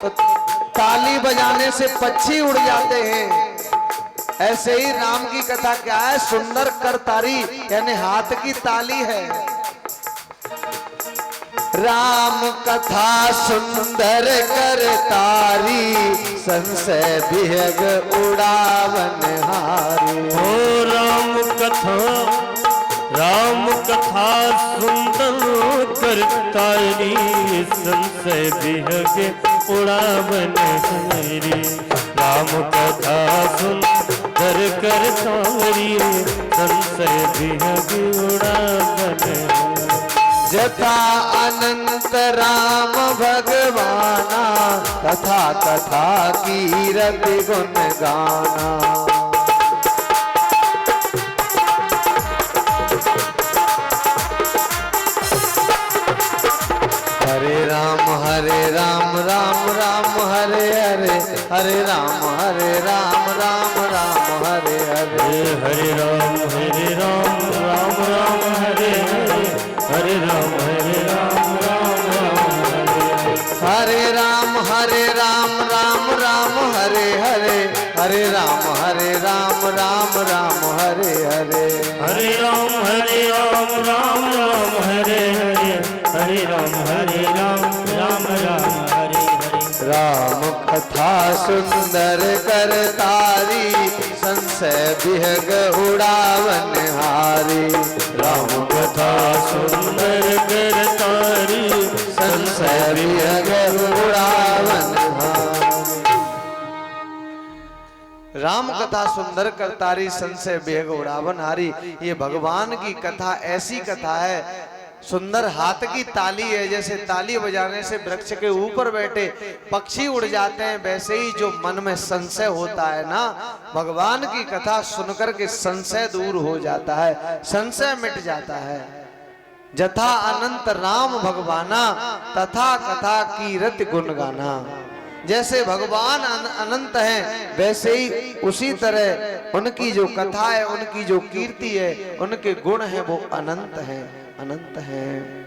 तो ताली बजाने से पक्षी उड़ जाते हैं। ऐसे ही राम की कथा क्या है, सुंदर करतारी यानी हाथ की ताली है। राम कथा सुंदर करतारी, संशय विहग उड़ावन हारी। हो राम कथा सुंदर करतारी, संशय विहग उड़ावन हारी। राम कथा सुंदर करतारी, संशय विहग उड़ावन हारी। जथा अनंत राम भगवाना, कथा कथा कीरत गुण गाना। हरे राम राम राम हरे हरे, हरे राम राम राम हरे हरे। हरे राम राम राम हरे हरे, हरे राम राम हरे राम राम राम हरे हरे, हरे राम राम राम हरे हरे। हरे राम राम राम हरे हरे, हरे राम राम राम हरे हरे। राम कथा सुंदर करतारी, संशय विहग उड़ावन हारी। राम कथा सुंदर करतारी, संशय विहग उड़ावन हारी। राम कथा सुंदर करतारी, संशय विहग उड़ावन हारी। ये भगवान की कथा ऐसी कथा है, सुंदर हाथ की ताली है। जैसे ताली बजाने से वृक्ष के ऊपर बैठे पक्षी उड़ जाते हैं, वैसे ही जो मन में संशय होता है ना, भगवान की कथा सुनकर के संशय दूर हो जाता है, संशय मिट जाता है। जथा अनंत राम भगवाना, तथा कथा कीरत गुण गाना। जैसे भगवान अनंत हैं, वैसे ही उसी तरह उनकी जो कथा है, उनकी जो कीर्ति है, उनके गुण हैं, वो अनंत हैं, अनंत हैं।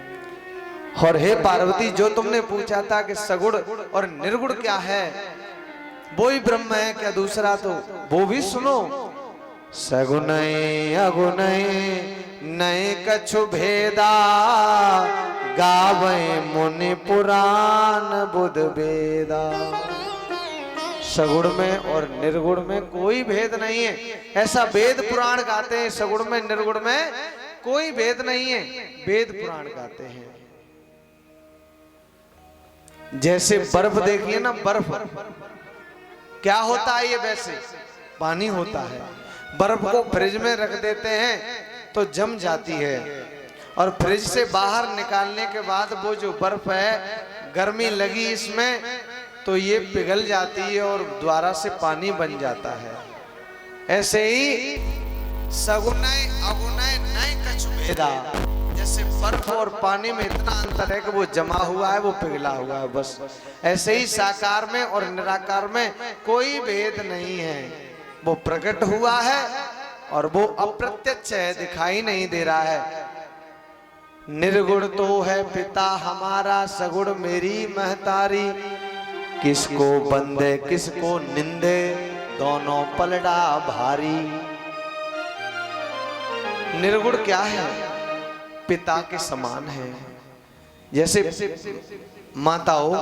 और हे पार्वती, जो तुमने पूछा था कि सगुण और निर्गुण क्या है, वो ही ब्रह्म है क्या दूसरा, तो वो भी सुनो। सगुण अगुण नए कछु भेदा, गावे मुनि पुराण बुध वेदा। सगुण में और निर्गुण में कोई भेद नहीं है, ऐसा वेद पुराण गाते हैं। सगुण में निर्गुण में कोई भेद नहीं है, वेद पुराण गाते हैं। जैसे बर्फ देखिए ना, बर्फ क्या होता है, ये वैसे पानी होता है। बर्फ को फ्रिज में रख देते हैं तो जम जाती है, और फ्रिज से बाहर निकालने के बाद वो जो बर्फ है, गर्मी लगी इसमें तो ये पिघल जाती है और दोबारा से पानी बन जाता है। ऐसे ही सगुनय अगुनय नए कछु भेदा, जैसे बर्फ और पानी में इतना अंतर है कि वो जमा हुआ है, वो पिघला हुआ है, बस। ऐसे ही साकार में और निराकार में कोई भेद नहीं है। वो प्रकट हुआ है और वो अप्रत्यक्ष है, दिखाई नहीं दे रहा है। निर्गुण तो है पिता हमारा, सगुण मेरी महतारी। किसको बंदे किसको निंदे, दोनों पलड़ा भारी। निर्गुण क्या है, पिता के समान है। जैसे माता हो,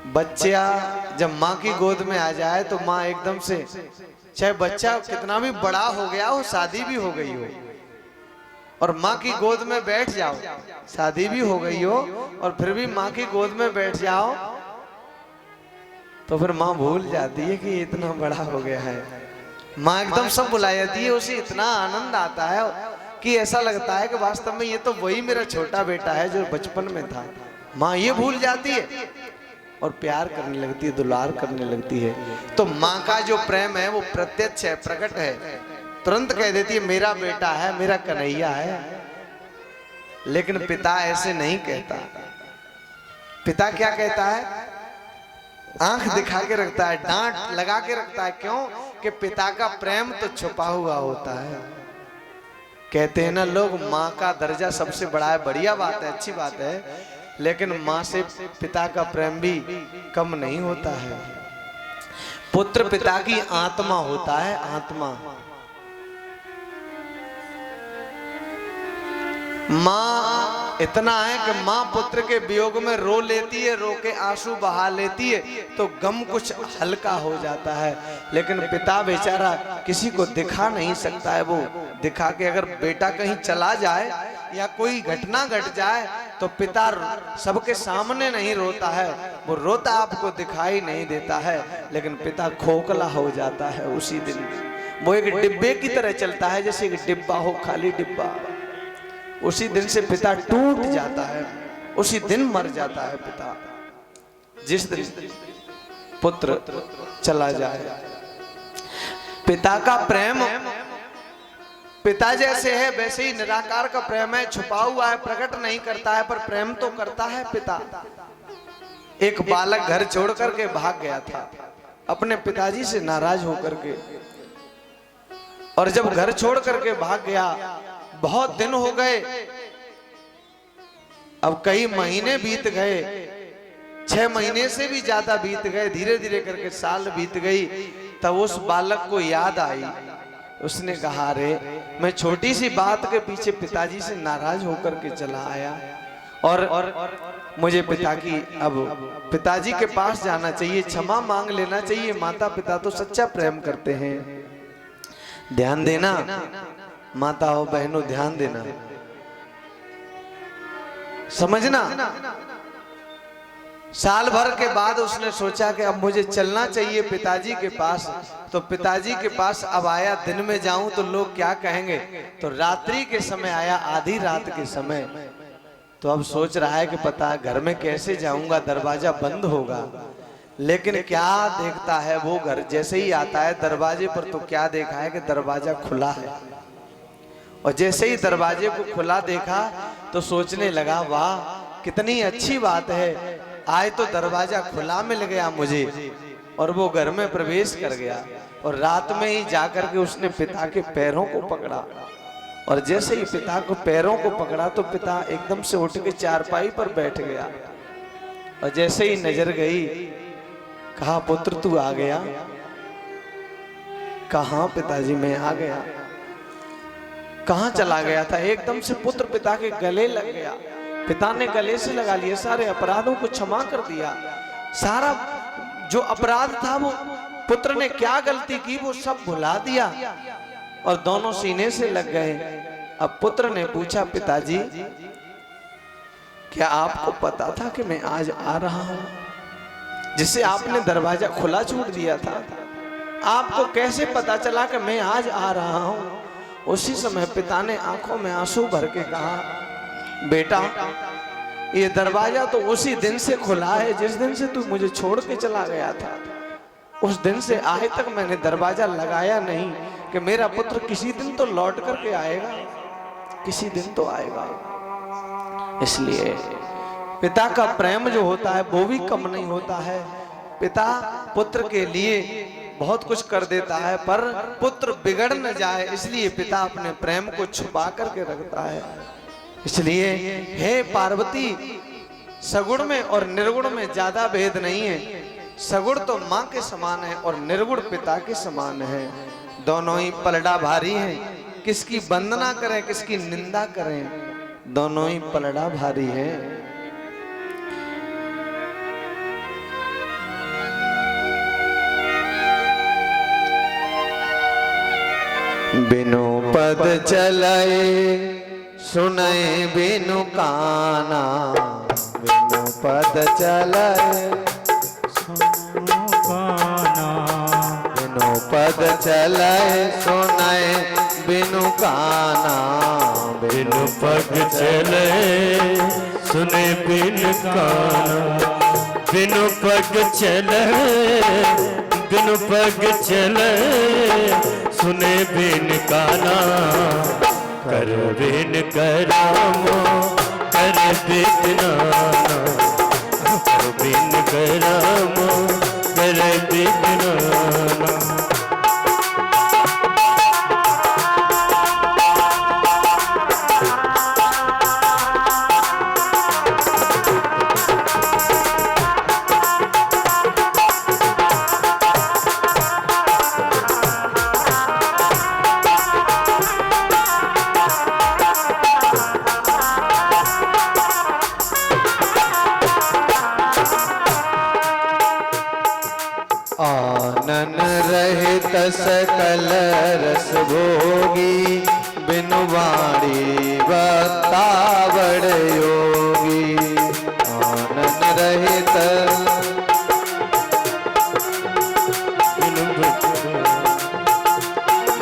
बच्चा जब माँ की गोद में आ जाए तो माँ एकदम से, चाहे बच्चा कितना भी बड़ा हो गया हो, शादी भी हो गई हो, और माँ की गोद में बैठ जाओ, शादी भी हो गई हो और फिर भी माँ की गोद में बैठ जाओ, तो फिर माँ भूल जाती है कि इतना बड़ा हो गया है। माँ एकदम सब बुला जाती है, उसे इतना आनंद आता है कि ऐसा लगता है कि वास्तव में ये तो वही मेरा छोटा बेटा है जो बचपन में था। माँ ये भूल जाती है और प्यार करने लगती है, दुलार करने लगती है। तो माँ का जो प्रेम है वो प्रत्यक्ष है, प्रकट है, तुरंत कह देती है मेरा बेटा है, मेरा कन्हैया है। लेकिन पिता ऐसे नहीं कहता। पिता क्या कहता है, आंख दिखा के रखता है, डांट लगा के रखता है। क्यों? कि पिता का प्रेम तो छुपा हुआ होता है। कहते हैं ना लोग, माँ का दर्जा सबसे बड़ा है, बढ़िया बात है, अच्छी बात है, लेकिन माँ से पिता का प्रेम भी कम नहीं होता है। पुत्र पिता की आत्मा होता है, आत्मा। माँ इतना है कि माँ पुत्र के वियोग में रो लेती है, रो के आंसू बहा लेती है तो गम कुछ हल्का हो जाता है। लेकिन पिता बेचारा किसी को दिखा नहीं सकता है। वो दिखा के अगर बेटा कहीं चला जाए या कोई घटना घट जाए तो पिता सबके सामने नहीं रोता है, वो रोता आपको दिखाई नहीं देता है, लेकिन पिता खोखला हो जाता है उसी दिन। वो एक डिब्बे की तरह चलता है, जैसे एक डिब्बा हो, खाली डिब्बा। उसी दिन से पिता टूट जाता है, उसी दिन मर जाता है पिता, जिस दिन पुत्र चला जाए। पिता का प्रेम पिता जैसे है वैसे ही निराकार का प्रेम है, छुपा हुआ है, प्रकट नहीं करता है, पर प्रेम तो करता है पिता। एक बालक घर छोड़ करके भाग गया था अपने पिताजी से नाराज होकर के, और जब घर छोड़ करके भाग गया, बहुत दिन हो गए, अब कई महीने बीत गए, 6 महीने से भी ज्यादा बीत गए, धीरे धीरे करके साल बीत गई। तब उस बालक को याद आई, उसने कहा, रे मैं छोटी सी बात के पीछे पिताजी से नाराज होकर के चला आया, और मुझे पिता की अब पिताजी के पास जाना चाहिए, क्षमा मांग लेना चाहिए। माता पिता तो सच्चा प्रेम करते हैं। ध्यान देना माता हो बहनों, ध्यान देना, समझना। साल भर के बाद उसने सोचा कि अब मुझे चलना चाहिए पिताजी के पास, तो पिताजी के पास अब आया। दिन में जाऊं तो लोग क्या कहेंगे, तो रात्रि के समय आया, आधी रात के समय। तो अब सोच रहा है कि पता घर में कैसे जाऊंगा, दरवाजा बंद होगा। लेकिन क्या देखता है, वो घर जैसे ही आता है दरवाजे पर, तो क्या देखा है कि दरवाजा खुला है। और जैसे ही दरवाजे को खुला देखा तो सोचने लगा, वाह कितनी अच्छी बात है, आज तो दरवाजा खुला मिल गया मुझे। और वो घर में प्रवेश कर गया, और रात में ही जाकर के उसने पिता के पैरों को पकड़ा। और जैसे ही पिता को पैरों को पकड़ा तो पिता एकदम से उठ के चारपाई पर बैठ गया, और जैसे ही नजर गई, कहा, पुत्र तू आ गया? कहा पिताजी मैं आ गया। कहां चला गया था? एकदम से पुत्र पिता के गले लग गया। पिता ने गले से लगा लिए, सारे अपराधों को क्षमा कर दिया। सारा जो अपराध था, वो पुत्र ने क्या गलती की वो सब भुला दिया, और दोनों सीने से लग गए। अब पुत्र ने पूछा, पिताजी क्या आपको पता था कि मैं आज आ रहा हूं? जिससे आपने दरवाजा खुला छोड़ दिया था, आपको कैसे पता चला कि मैं आज आ रहा हूं? उसी समय पिता ने आंखों में आंसू भर के कहा, बेटा ये दरवाजा तो उसी दिन से खुला है जिस दिन से तू मुझे छोड़ के चला गया था। उस दिन से आज तक मैंने दरवाजा लगाया नहीं कि मेरा पुत्र किसी दिन तो लौट करके आएगा, किसी दिन तो आएगा। इसलिए पिता का प्रेम जो होता है वो भी कम नहीं होता है। पिता पुत्र के लिए बहुत कुछ कर देता है, पर पुत्र बिगड़ न जाए इसलिए पिता अपने प्रेम को छुपा करके रखता है। इसलिए हे पार्वती, सगुण में और निर्गुण में ज्यादा भेद नहीं है। सगुण तो माँ के समान है और निर्गुण पिता के समान है। दोनों ही पलड़ा भारी हैं, किसकी वंदना करें किसकी निंदा करें, दोनों ही पलड़ा भारी है। बिनु पद चलाए सुनाए बिनु काना, बिनु पद चलाए सुनो काना, बिनु पद चलाए सुनाए बिनु काना, बिनु पग चले सुने बिन काना, बिनु पग चले बिनु पग चले सुने बिन काना, कर बिन करामो कर बिदनाना, कर बिन करामो कर बिदनाना। आनन रहित सकल रस भोगी, बिनु वाणी बतावड़ योगी। आनन रहित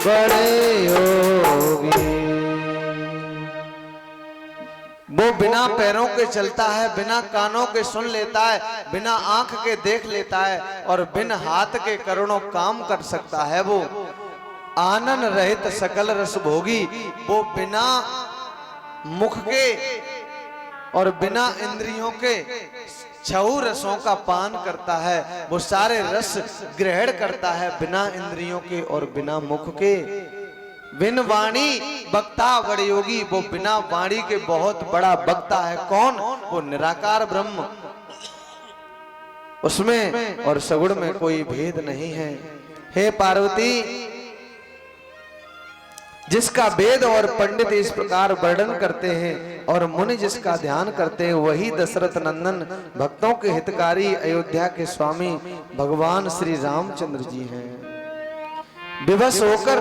बड़े योगी। वो बिना पैरों के चलता है, बिना कानों के सुन लेता है, बिना आंख के देख लेता है और बिन हाथ के करोड़ों काम कर सकता है। वो आनन रहित सकल रस भोगी, वो बिना मुख के और बिना इंद्रियों के छह रसों का पान करता है। वो सारे रस ग्रहण करता है बिना इंद्रियों के और बिना मुख के। बिन वाणी वक्ता बड़े योगी, वो बिना वाणी के बहुत बड़ा वक्ता है। कौन? वो निराकार ब्रह्म, उसमें और सगुण में कोई भेद नहीं है। हे पार्वती, जिसका वेद और पंडित इस प्रकार वर्णन करते हैं और मुनि जिसका ध्यान करते हैं, वही दशरथ नंदन भक्तों के हितकारी अयोध्या के स्वामी भगवान श्री रामचंद्र जी हैं। विवश होकर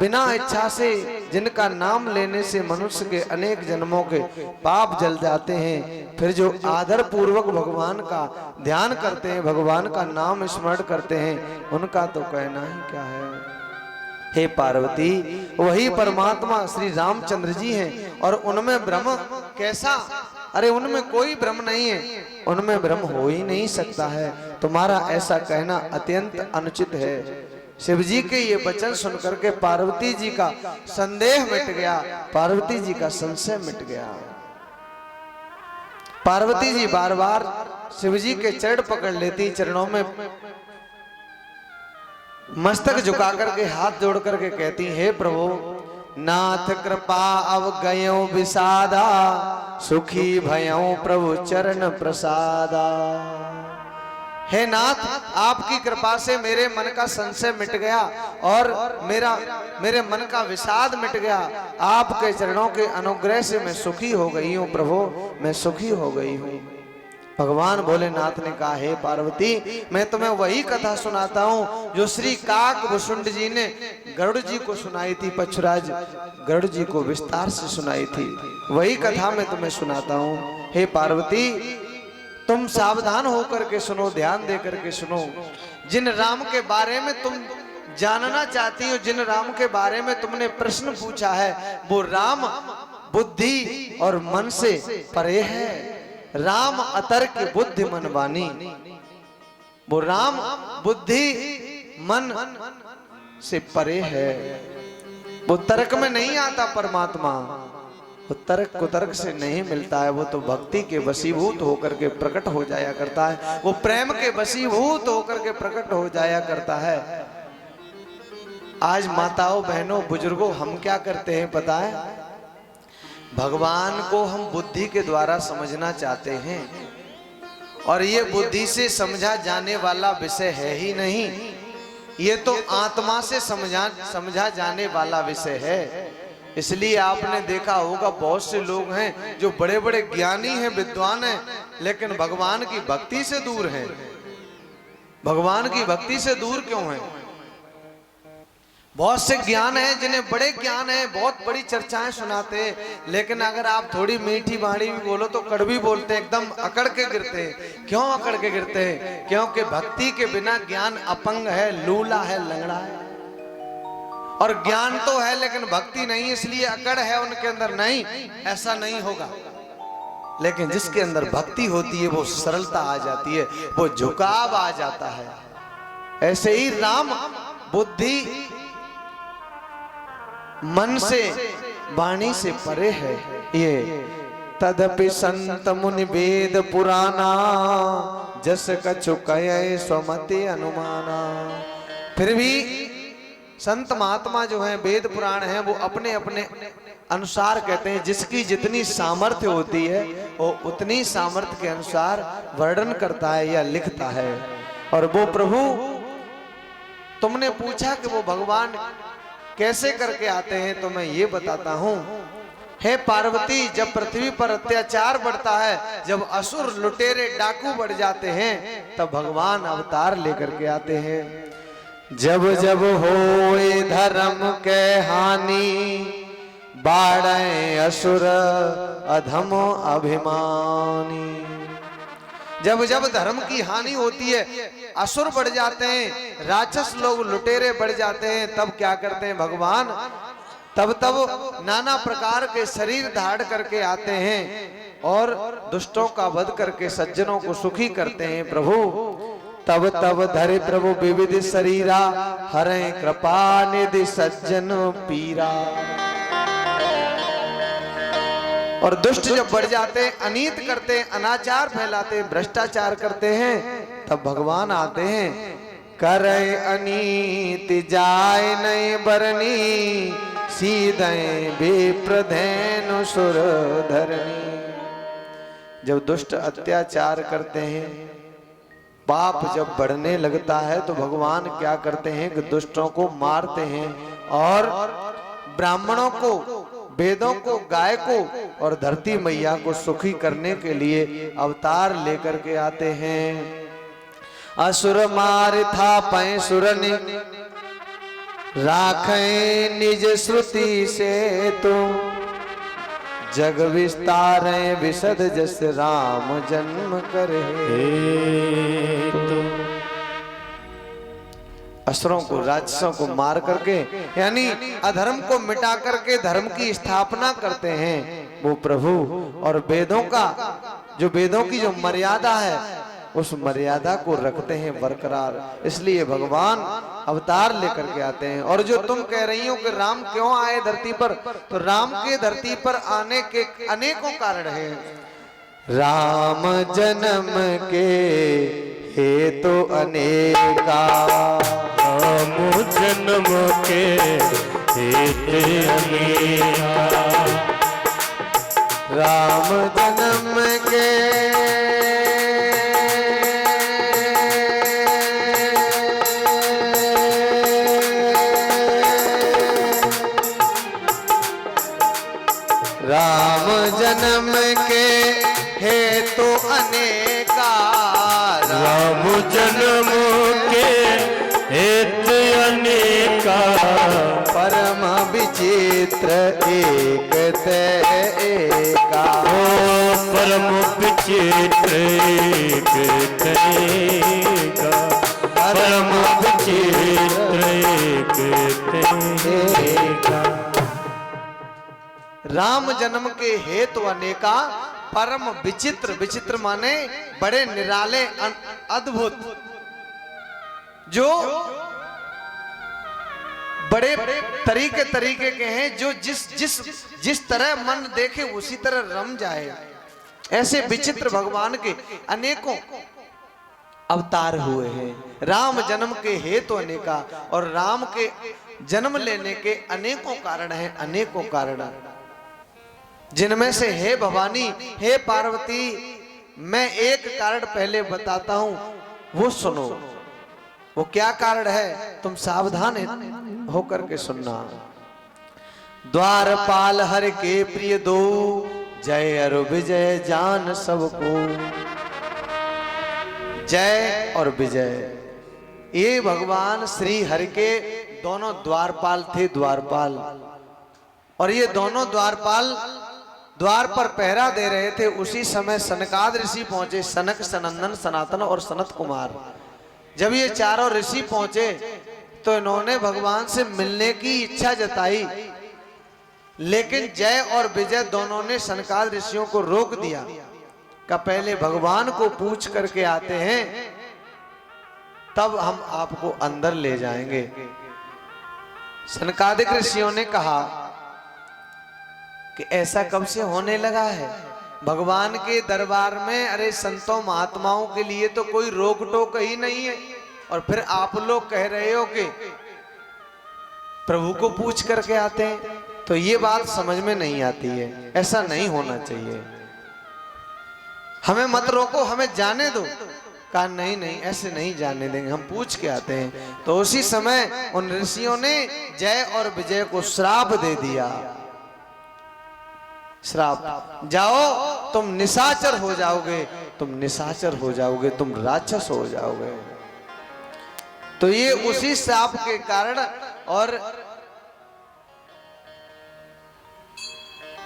बिना इच्छा से जिनका नाम लेने से मनुष्य के अनेक जन्मों के पाप जल जाते हैं, फिर जो आदर पूर्वक भगवान का ध्यान करते हैं, भगवान का नाम स्मरण करते हैं, उनका तो कहना ही क्या है। हे पार्वती, वही परमात्मा श्री रामचंद्र जी हैं और उनमें ब्रह्म कैसा? अरे उनमें कोई ब्रह्म नहीं है, उनमें ब्रह्म हो ही नहीं सकता है। तुम्हारा ऐसा कहना अत्यंत अनुचित है। शिव जी के ये वचन सुनकर के पार्वती जी का संदेह मिट गया, पार्वती जी का संशय मिट गया। पार्वती जी बार बार शिव जी के चरण पकड़ लेती, चरणों में मस्तक झुका करके हाथ जोड़ करके कहती, हे प्रभु नाथ कृपा अब गयो विषादा, सुखी भयो प्रभु चरण प्रसादा। हे नाथ, आपकी कृपा से मेरे मन का संशय मिट गया और मेरे मन का विषाद मिट गया। आपके चरणों के अनुग्रह से मैं सुखी हो गई हूँ प्रभु, मैं सुखी हो गई हूँ। भगवान भोलेनाथ ने कहा, हे पार्वती, मैं तुम्हें वही कथा सुनाता हूँ जो श्री काकभूषुंड जी ने गरुड़ जी को सुनाई थी, पक्षराज गरुड़ जी को विस्तार से सुनाई थी। वही कथा मैं तुम्हें सुनाता हूँ। हे पार्वती, तुम सावधान होकर के सुनो, ध्यान दे करके सुनो। जिन राम के बारे में तुम जानना चाहती हो, जिन राम के बारे में तुमने प्रश्न पूछा है, वो राम बुद्धि और मन से परे है। राम अतर्क बुद्धि मन वाणी, वो राम बुद्धि मन से परे है। वो तर्क में नहीं आता परमात्मा, वो तर्क कुतर्क से नहीं मिलता है। वो तो भक्ति के वशीभूत होकर के प्रकट हो जाया करता है, वो प्रेम के वशीभूत होकर के प्रकट हो जाया करता है। आज माताओं, बहनों, बुजुर्गों, हम क्या करते हैं पता है? भगवान को हम बुद्धि के द्वारा समझना चाहते हैं और ये बुद्धि से समझा जाने वाला विषय है ही नहीं, ये तो आत्मा से समझा जाने वाला विषय है। इसलिए आपने देखा होगा बहुत से लोग हैं जो बड़े बड़े ज्ञानी हैं, विद्वान हैं, लेकिन भगवान की भक्ति से दूर हैं। भगवान की भक्ति से दूर क्यों हैं? बहुत से ज्ञान है जिन्हें बड़े ज्ञान है, बहुत बड़ी चर्चाएं सुनाते हैं, लेकिन अगर आप थोड़ी मीठी बाणी भी बोलो तो कड़वी बोलते हैं, एकदम अकड़ के गिरते हैं। क्यों अकड़ के गिरते हैं? क्योंकि भक्ति के बिना ज्ञान अपंग है, लूला है, लंगड़ा है। और ज्ञान तो है लेकिन भक्ति नहीं, इसलिए अकड़ है उनके अंदर। नहीं, ऐसा नहीं होगा। लेकिन जिसके अंदर भक्ति होती है वो सरलता आ जाती है, वो झुकाव आ जाता है। ऐसे ही राम बुद्धि मन से वाणी से परे है। ये तदपि संत मुनि वेद पुराना, जस कछु कहे स्वमति अनुमाना। फिर भी संत महात्मा जो हैं, वेद पुराण हैं, वो अपने अपने अनुसार कहते हैं। जिसकी जितनी सामर्थ्य होती है वो उतनी सामर्थ्य के अनुसार वर्णन करता है या लिखता है। और वो प्रभु, तुमने पूछा कि वो भगवान कैसे करके आते हैं, तो मैं ये बताता हूं। हे पार्वती, जब पृथ्वी पर अत्याचार बढ़ता है, जब असुर लुटेरे डाकू बढ़ जाते हैं, तब भगवान अवतार लेकर के आते हैं। जब जब होए धर्म के हानि, बाढ़े असुर अधम अभिमानी। जब जब धर्म की हानि होती है, असुर बढ़ जाते हैं, राक्षस लोग लुटेरे बढ़ जाते हैं, तब क्या करते हैं भगवान? तब नाना प्रकार के शरीर धारण करके आते हैं और दुष्टों का वध करके सज्जनों को सुखी करते हैं प्रभु। तब तब धरे प्रभु विविध शरीरा, हरे कृपा निधि सज्जन पीरा। और दुष्ट जब बढ़ जाते हैं, अनीत करते हैं, अनाचार फैलाते हैं, भ्रष्टाचार करते हैं, तब भगवान आते हैं। करे अनीति जाय नहीं बरनी, सीधे विप्रधेनु सुर धरनी। जब दुष्ट अत्याचार करते हैं, पाप जब बढ़ने लगता है, तो भगवान क्या करते हैं कि दुष्टों को मारते हैं और ब्राह्मणों को, वेदों को, गाय को और धरती मैया को सुखी करने के लिए अवतार लेकर के आते हैं। असुर मार था पै सुरनि, राखे निज श्रुति से तो, जग विस्तारे विशद जस राम जन्म करे तो। असुरों को, राक्षसों को मार करके, यानी अधर्म को मिटा करके धर्म की स्थापना करते हैं वो प्रभु। और वेदों का वेदों की जो मर्यादा है, उस मर्यादा को रखते हैं बरकरार। इसलिए भगवान अवतार लेकर के आते हैं। और जो तुम कह रही हो कि राम क्यों आए धरती पर, तो राम के धरती पर आने के अनेकों कारण हैं। राम जन्म के हेतु अनेका, राम जन्म के हेतु अनेका, राम जन्म के राम जन्म के हेतु अनेका, राम जन्म के हेतु अनेका, परम विचित्र एक एका। परम विचित्र एक एका, परम विचित्र एक एका। राम जन्म के हेतु अनेका, परम विचित्र, विचित्र माने बड़े निराले, अद्भुत, जो बड़े तरीके के हैं, जो जिस तरह मन देखे उसी तरह रम जाए, ऐसे विचित्र भगवान के अनेकों अवतार हुए हैं। राम जन्म के हेतु अनेका, और राम के जन्म लेने के अनेकों कारण हैं, अनेकों कारण, जिनमें से हे भवानी, हे पार्वती, मैं एक कारण पहले बताता हूं, वो सुनो। वो क्या कारण है, तुम सावधान होकर के सुनना। द्वारपाल हर के प्रिय दो, जय और विजय जान सबको। जय और विजय, ये भगवान श्री हरि के दोनों द्वारपाल थे, द्वारपाल। और ये दोनों द्वारपाल द्वार पर पहरा दे रहे थे। उसी समय सनकाद ऋषि पहुंचे, सनक, सनंदन, सनातन और सनत कुमार। जब ये चारों ऋषि पहुंचे तो इन्होंने भगवान से मिलने की इच्छा जताई, लेकिन जय और विजय दोनों ने सनकाद ऋषियों को रोक दिया। का पहले भगवान को पूछ करके आते हैं, तब हम आपको अंदर ले जाएंगे। सनकादिक ऋषियों ने कहा कि ऐसा कब से होने लगा है? भगवान के दरबार में, अरे संतों महात्माओं के लिए तो कोई रोक टोक ही नहीं है, और फिर आप लोग कह रहे हो कि प्रभु को पूछ करके आते हैं। तो ये बात समझ में नहीं आती है, ऐसा नहीं होना चाहिए। हमें मत रोको, हमें जाने दो। कहा नहीं नहीं, ऐसे नहीं जाने देंगे, हम पूछ के आते हैं। तो उसी समय उन ऋषियों ने जय और विजय को श्राप दे दिया। श्राप, जाओ तुम निशाचर हो जाओगे, तुम निशाचर हो जाओगे, तुम राक्षस हो जाओगे। तो ये उसी श्राप के कारण, और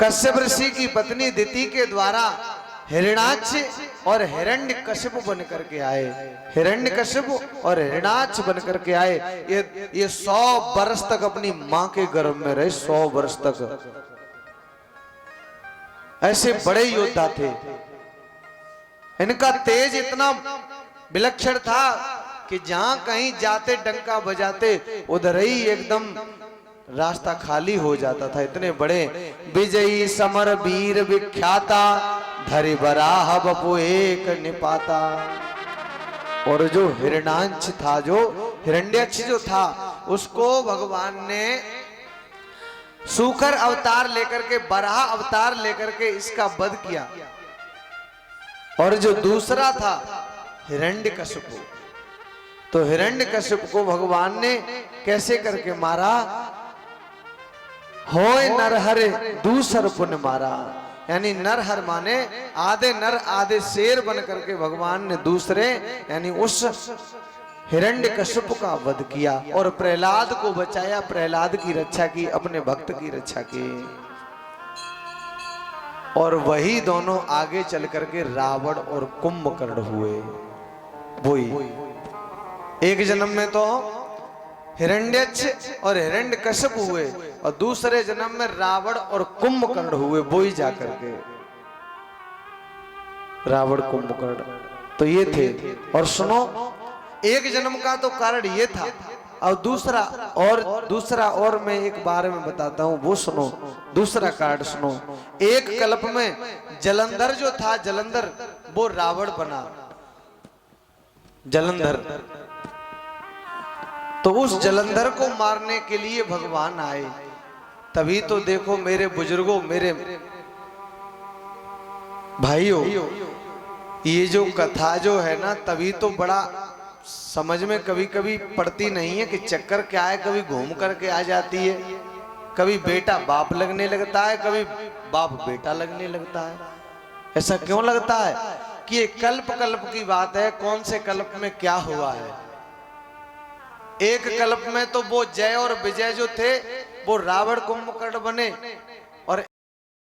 कश्यप ऋषि की पत्नी दिति के द्वारा हिरण्याक्ष और हिरण्यकशिपु बन करके आए, हिरण्यकशिपु और हिरण्याक्ष बन करके आए। ये 100 वर्ष तक अपनी मां के गर्भ में रहे, 100 वर्ष तक। ऐसे बड़े योद्धा थे, इनका तेज इतना विलक्षण था कि जहां कहीं जाते डंका बजाते उधर ही एकदम रास्ता खाली हो जाता था। इतने बड़े विजयी समर वीर विख्याता, धरि बराह बपु एक निपाता। और जो हिरण्याक्ष था, जो हिरण्याक्ष जो था, उसको भगवान ने सूकर अवतार लेकर के, बराह अवतार लेकर के इसका वध किया। और जो दूसरा था हिरण्यकशिपु, तो हिरण्यकशिपु को भगवान ने कैसे करके मारा? होय नरहरे दूसर पुण्य मारा। यानी नरहर माने आधे नर आधे शेर बन करके भगवान ने दूसरे यानी उस हिरण्यकशिपु का वध किया और प्रहलाद को बचाया, प्रहलाद की रक्षा की, अपने भक्त की रक्षा की। और वही दोनों आगे चल करके रावण और कुंभकर्ण हुए। वही एक जन्म में तो हिरण्याक्ष और हिरण्यकशिपु हुए और दूसरे जन्म में रावण और कुंभकर्ण हुए। वही जाकर के रावण कुंभकर्ण तो ये थे। और सुनो, एक जन्म का तो कारण ये था, और दूसरा और मैं एक बारे में बताता हूं, वो सुनो। दूसरा कारण सुनो। एक कल्प में जलंधर जो था, जलंधर वो रावण बना, जलंधर। तो उस जलंधर को मारने के लिए भगवान आए। तभी तो देखो मेरे बुजुर्गों, मेरे भाइयों, ये जो कथा जो है ना, तभी तो बड़ा समझ में कभी कभी पड़ती नहीं है कि चक्कर क्या है। कभी घूम करके आ जाती है, कभी बेटा बाप लगने लगता है, कभी बाप बेटा लगने लगता है। ऐसा क्यों लगता है कि ये कल्प कल्प की बात है। कौन से कल्प में क्या हुआ है? एक कल्प में तो वो जय और विजय जो थे वो रावण कुंभकर्ण बने,